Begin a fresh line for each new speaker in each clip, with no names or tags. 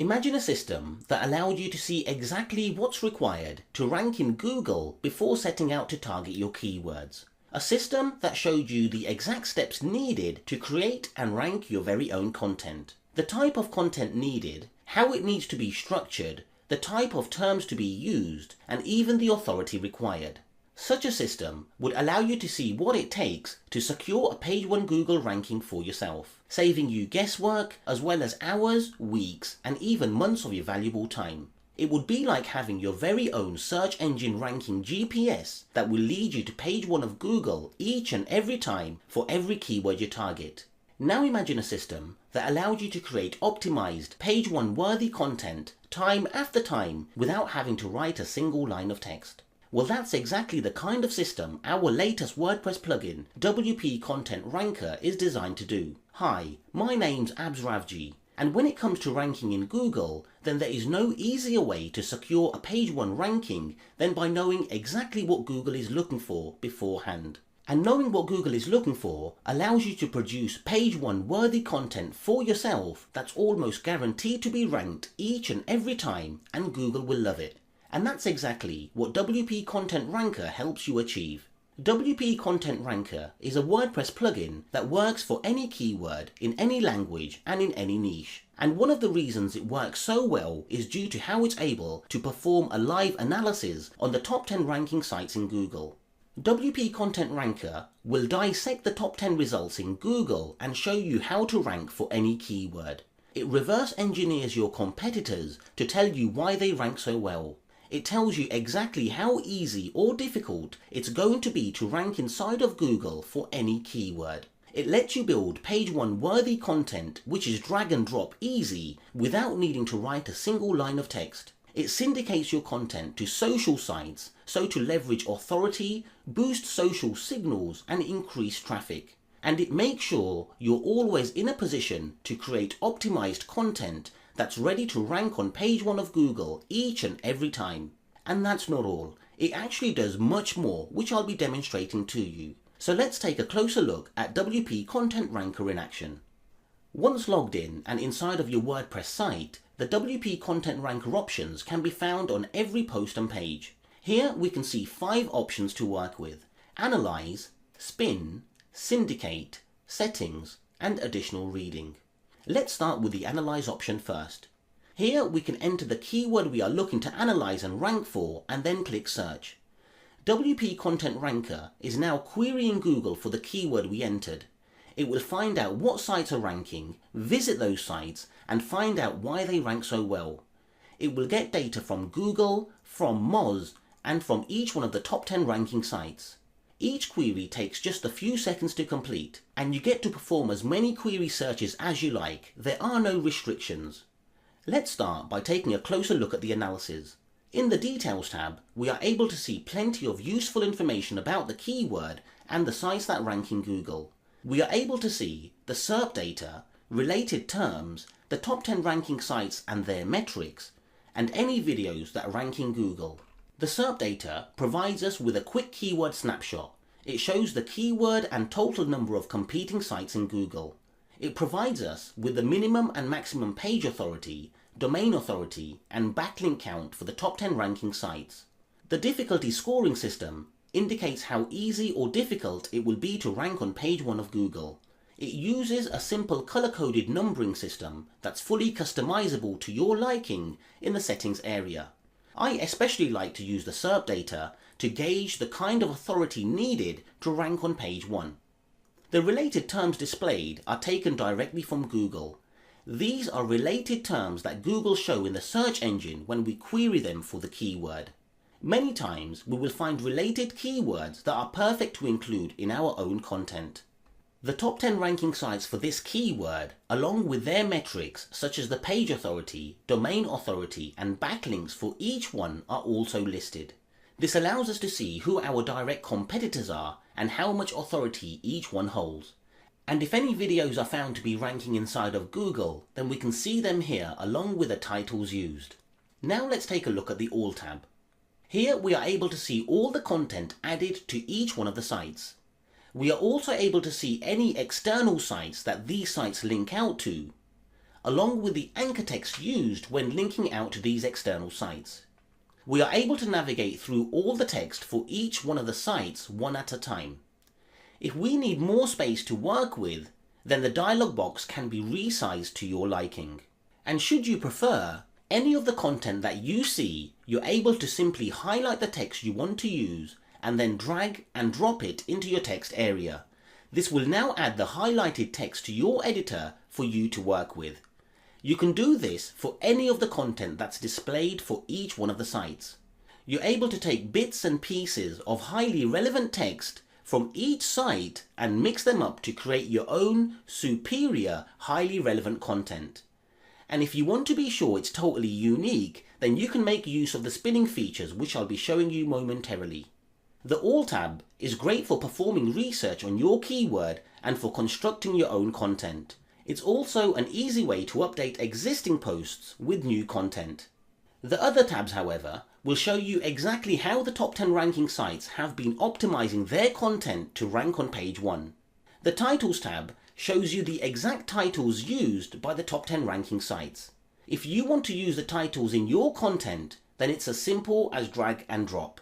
Imagine a system that allowed you to see exactly what's required to rank in Google before setting out to target your keywords. A system that showed you the exact steps needed to create and rank your very own content. The type of content needed, how it needs to be structured, the type of terms to be used, and even the authority required. Such a system would allow you to see what it takes to secure a page 1 Google ranking for yourself, saving you guesswork as well as hours, weeks, and even months of your valuable time. It would be like having your very own search engine ranking GPS that will lead you to page 1 of Google each and every time for every keyword you target. Now imagine a system that allowed you to create optimized page 1 worthy content time after time without having to write a single line of text. Well, that's exactly the kind of system our latest WordPress plugin, WP Content Ranker, is designed to do. Hi, my name's Abs Ravji, and when it comes to ranking in Google, then there is no easier way to secure a page 1 ranking than by knowing exactly what Google is looking for beforehand. And knowing what Google is looking for allows you to produce page 1 worthy content for yourself that's almost guaranteed to be ranked each and every time, and Google will love it. And that's exactly what WP Content Ranker helps you achieve. WP Content Ranker is a WordPress plugin that works for any keyword in any language and in any niche. And one of the reasons it works so well is due to how it's able to perform a live analysis on the top 10 ranking sites in Google. WP Content Ranker will dissect the top 10 results in Google and show you how to rank for any keyword. It reverse engineers your competitors to tell you why they rank so well. It tells you exactly how easy or difficult it's going to be to rank inside of Google for any keyword. It lets you build page 1 worthy content which is drag and drop easy without needing to write a single line of text. It syndicates your content to social sites so to leverage authority, boost social signals, and increase traffic. And it makes sure you're always in a position to create optimized content that's ready to rank on page 1 of Google each and every time. And that's not all. It actually does much more, which I'll be demonstrating to you. So let's take a closer look at WP Content Ranker in action. Once logged in and inside of your WordPress site, the WP Content Ranker options can be found on every post and page. Here we can see 5 options to work with: Analyze, Spin, Syndicate, Settings, and Additional Reading. Let's start with the Analyze option first. Here we can enter the keyword we are looking to analyze and rank for, and then click Search. WP Content Ranker is now querying Google for the keyword we entered. It will find out what sites are ranking, visit those sites, and find out why they rank so well. It will get data from Google, from Moz, and from each one of the top 10 ranking sites. Each query takes just a few seconds to complete, and you get to perform as many query searches as you like. There are no restrictions. Let's start by taking a closer look at the analysis. In the Details tab, we are able to see plenty of useful information about the keyword and the sites that rank in Google. We are able to see the SERP data, related terms, the top 10 ranking sites and their metrics, and any videos that rank in Google. The SERP data provides us with a quick keyword snapshot. It shows the keyword and total number of competing sites in Google. It provides us with the minimum and maximum page authority, domain authority, and backlink count for the top 10 ranking sites. The difficulty scoring system indicates how easy or difficult it will be to rank on page 1 of Google. It uses a simple color-coded numbering system that's fully customizable to your liking in the settings area. I especially like to use the SERP data to gauge the kind of authority needed to rank on page 1. The related terms displayed are taken directly from Google. These are related terms that Google show in the search engine when we query them for the keyword. Many times we will find related keywords that are perfect to include in our own content. The top 10 ranking sites for this keyword, along with their metrics such as the page authority, domain authority, and backlinks for each one, are also listed. This allows us to see who our direct competitors are and how much authority each one holds. And if any videos are found to be ranking inside of Google, then we can see them here along with the titles used. Now let's take a look at the All tab. Here we are able to see all the content added to each one of the sites. We are also able to see any external sites that these sites link out to. along with the anchor text used when linking out to these external sites. We are able to navigate through all the text for each one of the sites one at a time. If we need more space to work with, then the dialog box can be resized to your liking. And should you prefer, any of the content that you see, you're able to simply highlight the text you want to use and then drag and drop it into your text area. This will now add the highlighted text to your editor for you to work with. You can do this for any of the content that's displayed for each one of the sites. You're able to take bits and pieces of highly relevant text from each site and mix them up to create your own superior, highly relevant content. And if you want to be sure it's totally unique, then you can make use of the spinning features, which I'll be showing you momentarily. The All tab is great for performing research on your keyword and for constructing your own content. It's also an easy way to update existing posts with new content. The other tabs, however, will show you exactly how the top 10 ranking sites have been optimizing their content to rank on page 1. The Titles tab shows you the exact titles used by the top 10 ranking sites. If you want to use the titles in your content, then it's as simple as drag and drop.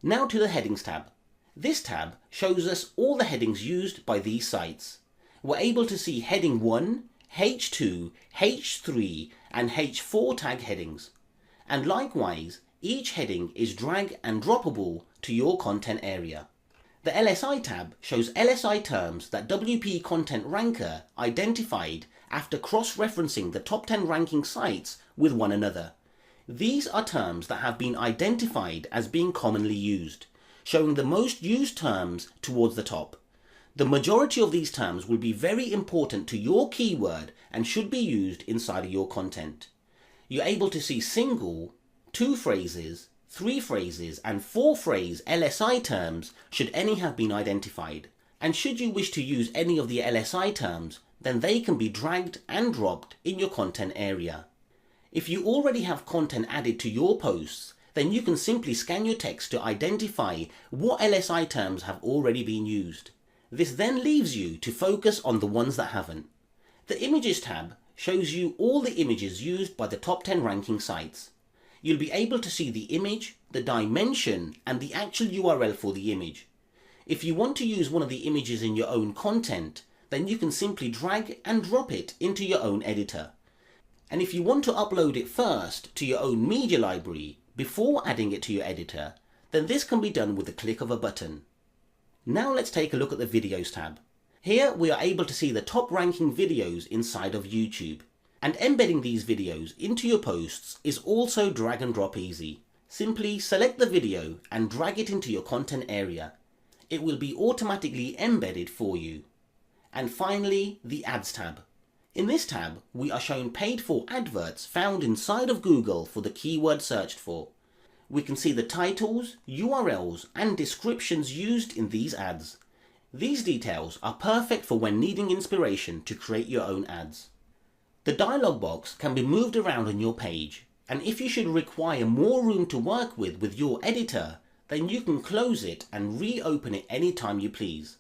Now to the Headings tab. This tab shows us all the headings used by these sites. We're able to see heading 1, H2, H3 and H4 tag headings. And likewise, each heading is drag and droppable to your content area. The LSI tab shows LSI terms that WP Content Ranker identified after cross-referencing the top 10 ranking sites with one another. These are terms that have been identified as being commonly used, showing the most used terms towards the top. The majority of these terms will be very important to your keyword and should be used inside of your content. You're able to see single, 2 phrases, 3 phrases and 4 phrase LSI terms should any have been identified. And should you wish to use any of the LSI terms, then they can be dragged and dropped in your content area. If you already have content added to your posts, then you can simply scan your text to identify what LSI terms have already been used. This then leaves you to focus on the ones that haven't. The Images tab shows you all the images used by the top 10 ranking sites. You'll be able to see the image, the dimension, and the actual URL for the image. If you want to use one of the images in your own content, then you can simply drag and drop it into your own editor. And if you want to upload it first to your own media library before adding it to your editor, then this can be done with the click of a button. Now let's take a look at the Videos tab. Here we are able to see the top ranking videos inside of YouTube. And embedding these videos into your posts is also drag and drop easy. Simply select the video and drag it into your content area. It will be automatically embedded for you. And finally, the Ads tab. In this tab, we are shown paid for adverts found inside of Google for the keyword searched for. We can see the titles, URLs, and descriptions used in these ads. These details are perfect for when needing inspiration to create your own ads. The dialog box can be moved around on your page, and if you should require more room to work with your editor, then you can close it and reopen it anytime you please.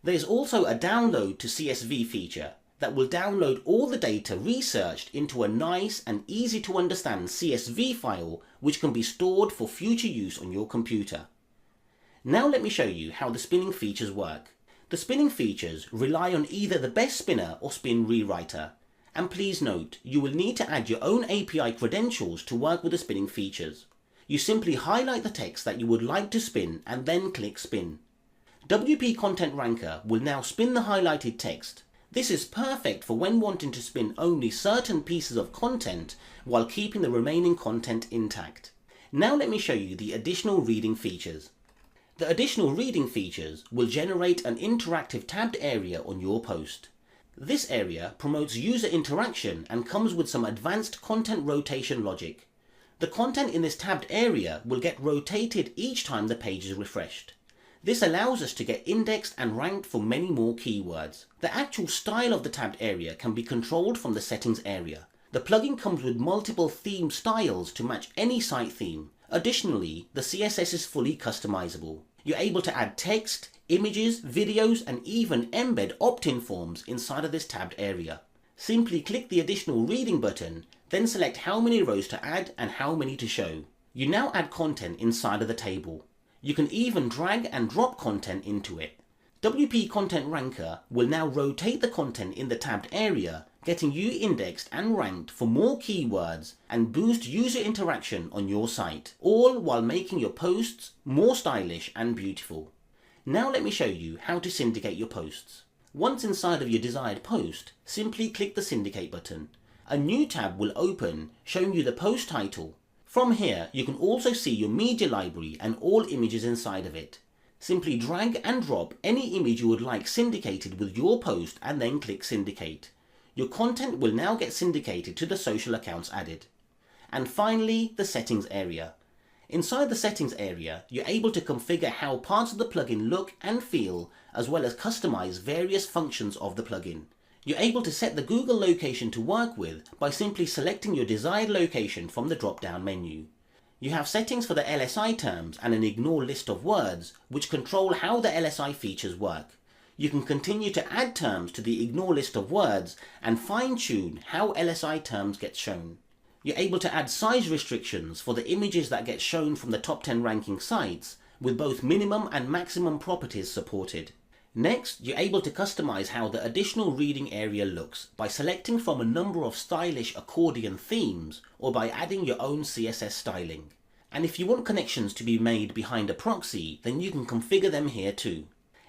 There's also a download to CSV feature that will download all the data researched into a nice and easy to understand CSV file which can be stored for future use on your computer. Now let me show you how the spinning features work. The spinning features rely on either the Best Spinner or Spin Rewriter. And please note, you will need to add your own API credentials to work with the spinning features. You simply highlight the text that you would like to spin and then click Spin. WP Content Ranker will now spin the highlighted text. This is perfect for when wanting to spin only certain pieces of content while keeping the remaining content intact. Now let me show you the additional reading features. The additional reading features will generate an interactive tabbed area on your post. This area promotes user interaction and comes with some advanced content rotation logic. The content in this tabbed area will get rotated each time the page is refreshed. This allows us to get indexed and ranked for many more keywords. The actual style of the tabbed area can be controlled from the settings area. The plugin comes with multiple theme styles to match any site theme. Additionally, the CSS is fully customizable. You're able to add text, images, videos, and even embed opt-in forms inside of this tabbed area. Simply click the additional reading button, then select how many rows to add and how many to show. You now add content inside of the table. You can even drag and drop content into it. WP Content Ranker will now rotate the content in the tabbed area, getting you indexed and ranked for more keywords and boost user interaction on your site, all while making your posts more stylish and beautiful. Now let me show you how to syndicate your posts. Once inside of your desired post, simply click the syndicate button. A new tab will open showing you the post title. From here, you can also see your media library and all images inside of it. Simply drag and drop any image you would like syndicated with your post and then click syndicate. Your content will now get syndicated to the social accounts added. And finally, the settings area. Inside the settings area, you're able to configure how parts of the plugin look and feel, as well as customize various functions of the plugin. You're able to set the Google location to work with by simply selecting your desired location from the drop-down menu. You have settings for the LSI terms and an ignore list of words, which control how the LSI features work. You can continue to add terms to the ignore list of words and fine-tune how LSI terms get shown. You're able to add size restrictions for the images that get shown from the top 10 ranking sites, with both minimum and maximum properties supported. Next, you're able to customize how the additional reading area looks by selecting from a number of stylish accordion themes or by adding your own CSS styling. And if you want connections to be made behind a proxy, then you can configure them here too.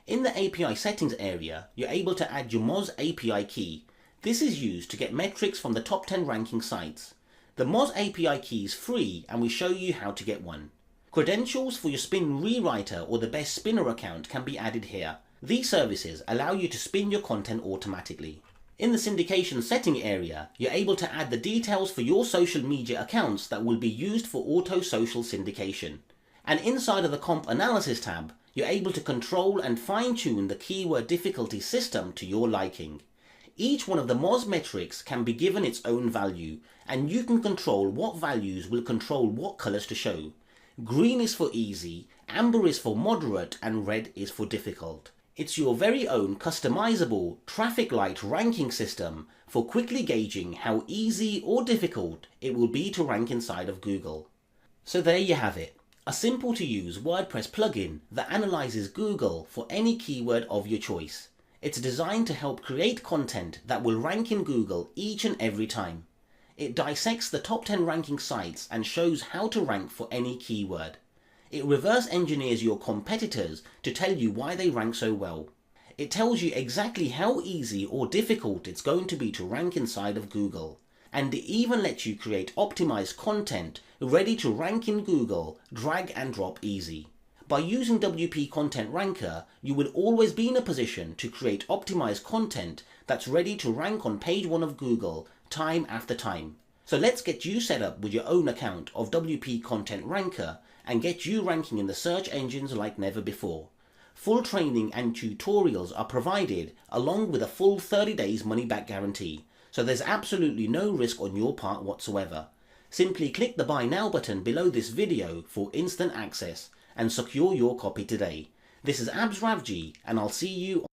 In the API settings area, you're able to add your Moz API key. This is used to get metrics from the top 10 ranking sites. The Moz API key is free and we show you how to get one. Credentials for your spin rewriter or the best spinner account can be added here. These services allow you to spin your content automatically. In the syndication setting area, you're able to add the details for your social media accounts that will be used for auto social syndication. And inside of the comp analysis tab, you're able to control and fine-tune the keyword difficulty system to your liking. Each one of the Moz metrics can be given its own value, and you can control what values will control what colors to show. Green is for easy, amber is for moderate, and red is for difficult. It's your very own customizable traffic light ranking system for quickly gauging how easy or difficult it will be to rank inside of Google. So there you have it, a simple to use WordPress plugin that analyzes Google for any keyword of your choice. It's designed to help create content that will rank in Google each and every time. It dissects the top 10 ranking sites and shows how to rank for any keyword. It reverse engineers your competitors to tell you why they rank so well. It tells you exactly how easy or difficult it's going to be to rank inside of Google. And it even lets you create optimized content ready to rank in Google, drag and drop easy. By using WP Content Ranker, you will always be in a position to create optimized content that's ready to rank on page 1 of Google time after time. So let's get you set up with your own account of WP Content Ranker and get you ranking in the search engines like never before. Full training and tutorials are provided along with a full 30 days money back guarantee, so there's absolutely no risk on your part whatsoever. Simply click the buy now button below this video for instant access and secure your copy today. This is Abs Ravji and I'll see you